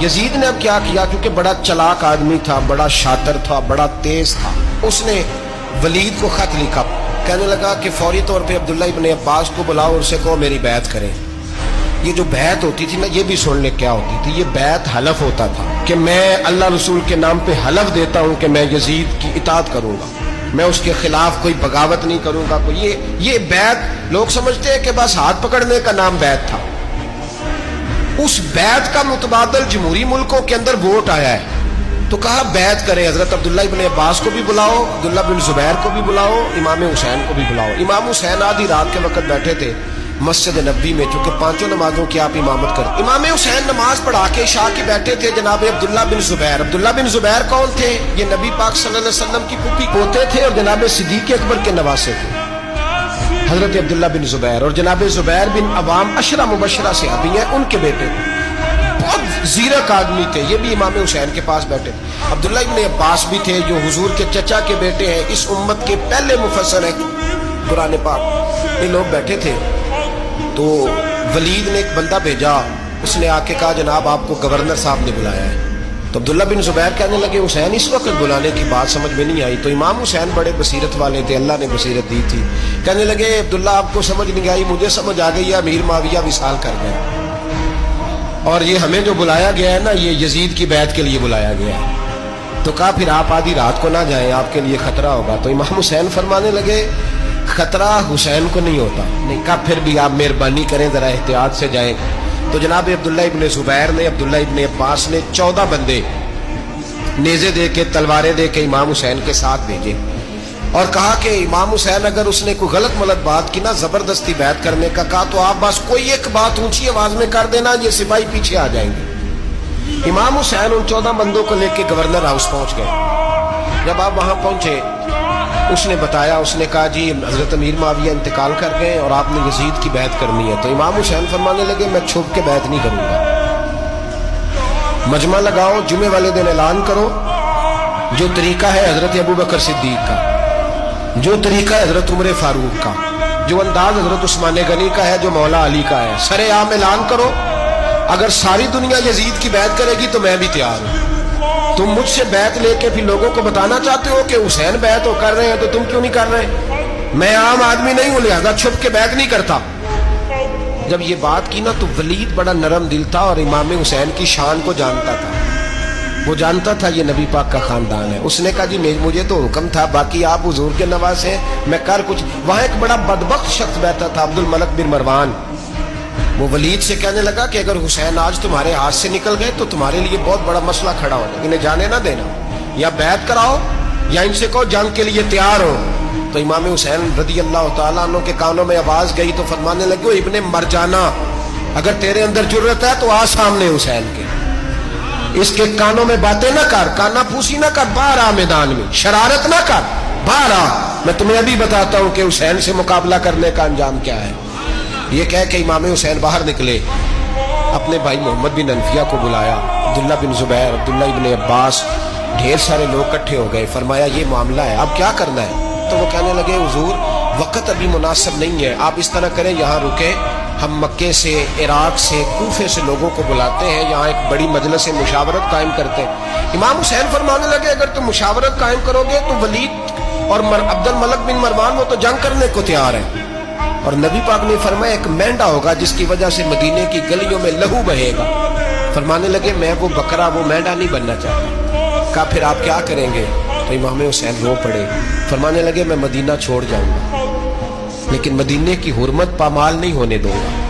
یزید نے اب کیا کیا، کیونکہ بڑا چلاک آدمی تھا، بڑا شاطر تھا، بڑا تیز تھا، اس نے ولید کو خط لکھا، کہنے لگا کہ فوری طور پہ عبداللہ ابن عباس کو بلاؤ اور اسے کہو میری بیعت کریں۔ یہ جو بیعت ہوتی تھی نا، یہ بھی سن لے کیا ہوتی تھی، یہ بیعت حلف ہوتا تھا کہ میں اللہ رسول کے نام پہ حلف دیتا ہوں کہ میں یزید کی اطاعت کروں گا، میں اس کے خلاف کوئی بغاوت نہیں کروں گا۔ یہ بیعت لوگ سمجھتے ہیں کہ بس ہاتھ پکڑنے کا نام بیعت تھا، اس بیعت کا متبادل جمہوری ملکوں کے اندر ووٹ آیا ہے، تو کہا بیعت کرے، حضرت عبداللہ ابن عباس کو بھی بلاؤ، عبداللہ بن زبیر کو بھی بلاؤ، امام حسین کو بھی بلاؤ۔ امام حسین آدھی رات کے وقت بیٹھے تھے مسجد نبوی میں، چونکہ پانچوں نمازوں کی آپ امامت کرتے۔ امام حسین نماز پڑھا کے عشاء کے بیٹھے تھے جناب عبداللہ بن زبیر۔ عبداللہ بن زبیر کون تھے؟ یہ نبی پاک صلی اللہ علیہ وسلم کی پھوپھی پوتے تھے اور جناب صدیق اکبر کے نواسے تھے، حضرت عبداللہ بن زبیر، اور جناب زبیر بن عوام عشرہ مبشرہ صحابی ہیں، ان کے بیٹے تھے، بہت زیرک آدمی تھے، یہ بھی امام حسین کے پاس بیٹھے تھے۔ عبداللہ ابن عباس بھی تھے جو حضور کے چچا کے بیٹے ہیں، اس امت کے پہلے مفسر ہیں قرآن پاک، یہ لوگ بیٹھے تھے۔ تو ولید نے ایک بندہ بھیجا، اس نے آ کے کہا جناب آپ کو گورنر صاحب نے بلایا ہے۔ تو عبداللہ بن زبیر کہنے لگے حسین اس وقت بلانے کی بات سمجھ میں نہیں آئی۔ تو امام حسین بڑے بصیرت والے تھے، اللہ نے بصیرت دی تھی، کہنے لگے عبداللہ آپ کو سمجھ نہیں آئی، مجھے سمجھ آ گئی ہے، امیر معاویہ وصال کر گئے، اور یہ ہمیں جو بلایا گیا ہے نا، یہ یزید کی بیعت کے لیے بلایا گیا ہے۔ تو کہا پھر آپ آدھی رات کو نہ جائیں، آپ کے لیے خطرہ ہوگا۔ تو امام حسین فرمانے لگے خطرہ حسین کو نہیں ہوتا، نہیں کہا پھر بھی آپ مہربانی کریں ذرا احتیاط سے جائیں۔ تو جناب عبداللہ ابن زبیر نے، عبداللہ ابن عباس نے 14 بندے نیزے دے کے، تلواریں دے کے امام حسین کے ساتھ بھیجے، اور کہا کہ امام حسین اگر اس نے کوئی غلط ملت بات کی نا، زبردستی بیعت کرنے کا کہا، تو آپ بس کوئی ایک بات اونچی آواز میں کر دینا، یہ سپاہی پیچھے آ جائیں گے۔ امام حسین ان 14 بندوں کو لے کے گورنر ہاؤس پہنچ گئے۔ جب آپ وہاں پہنچے، اس نے بتایا، اس نے کہا جی حضرت امیر معاویہ انتقال کر گئے اور آپ نے یزید کی بیعت کرنی ہے۔ تو امام حسین فرمانے لگے میں چھپ کے بیعت نہیں کروں گا، مجمع لگاؤ، جمعے والے دن اعلان کرو، جو طریقہ ہے حضرت ابوبکر صدیق کا، جو طریقہ ہے حضرت عمر فاروق کا، جو انداز حضرت عثمان غنی کا ہے، جو مولا علی کا ہے، سر عام اعلان کرو، اگر ساری دنیا یزید کی بیعت کرے گی تو میں بھی تیار ہوں۔ تم مجھ سے بیعت لے کے پھر لوگوں کو بتانا چاہتے ہو کہ حسین بیعت کر رہے ہیں، تو تم کیوں نہیں کر رہے؟ میں عام آدمی نہیں ہوں، لہذا چھپ کے بیعت نہیں کرتا۔ جب یہ بات کی نا، تو ولید بڑا نرم دل تھا اور امام حسین کی شان کو جانتا تھا، وہ جانتا تھا یہ نبی پاک کا خاندان ہے۔ اس نے کہا جی مجھے تو حکم تھا، باقی آپ حضور کے نواز ہیں، میں کر کچھ۔ وہاں ایک بڑا بدبخت شخص بیٹھا تھا، عبد الملک بن مروان، وہ ولید سے کہنے لگا کہ اگر حسین آج تمہارے ہاتھ سے نکل گئے تو تمہارے لیے بہت بڑا مسئلہ کھڑا ہوگا، انہیں جانے نہ دینا، یا بیعت کراؤ یا ان سے کہو جنگ کے لیے تیار ہو۔ تو امام حسین رضی اللہ تعالیٰ عنہ کے کانوں میں آواز گئی تو فرمانے لگے ابن مرجانہ، اگر تیرے اندر جرت ہے تو آ سامنے حسین کے، اس کے کانوں میں باتیں نہ کر، کانا پھوسی نہ کر، باہر آ میدان میں، شرارت نہ کر، باہر آ، میں تمہیں ابھی بتاتا ہوں کہ حسین سے مقابلہ کرنے کا انجام کیا ہے۔ یہ کہہ کہ امام حسین باہر نکلے، اپنے بھائی محمد بن انفیہ کو بلایا، عبداللہ بن زبیر، عبداللہ ابن عباس، ڈھیر سارے لوگ اکٹھے ہو گئے۔ فرمایا یہ معاملہ ہے، اب کیا کرنا ہے؟ تو وہ کہنے لگے حضور وقت ابھی مناسب نہیں ہے، آپ اس طرح کریں یہاں رکیں، ہم مکے سے، عراق سے، کوفے سے لوگوں کو بلاتے ہیں، یہاں ایک بڑی مجلس مشاورت قائم کرتے ہیں۔ امام حسین فرمانے لگے اگر تم مشاورت قائم کرو گے تو ولید اور عبد الملک بن مروان وہ تو جنگ کرنے کو تیار ہیں، اور نبی پاک نے فرمایا ایک مینڈا ہوگا جس کی وجہ سے مدینے کی گلیوں میں لہو بہے گا۔ فرمانے لگے میں وہ بکرا، وہ مینڈا نہیں بننا چاہتا۔ کہا پھر آپ کیا کریں گے؟ تو امام حسین رو پڑے، فرمانے لگے میں مدینہ چھوڑ جاؤں گا، لیکن مدینے کی حرمت پامال نہیں ہونے دوں گا۔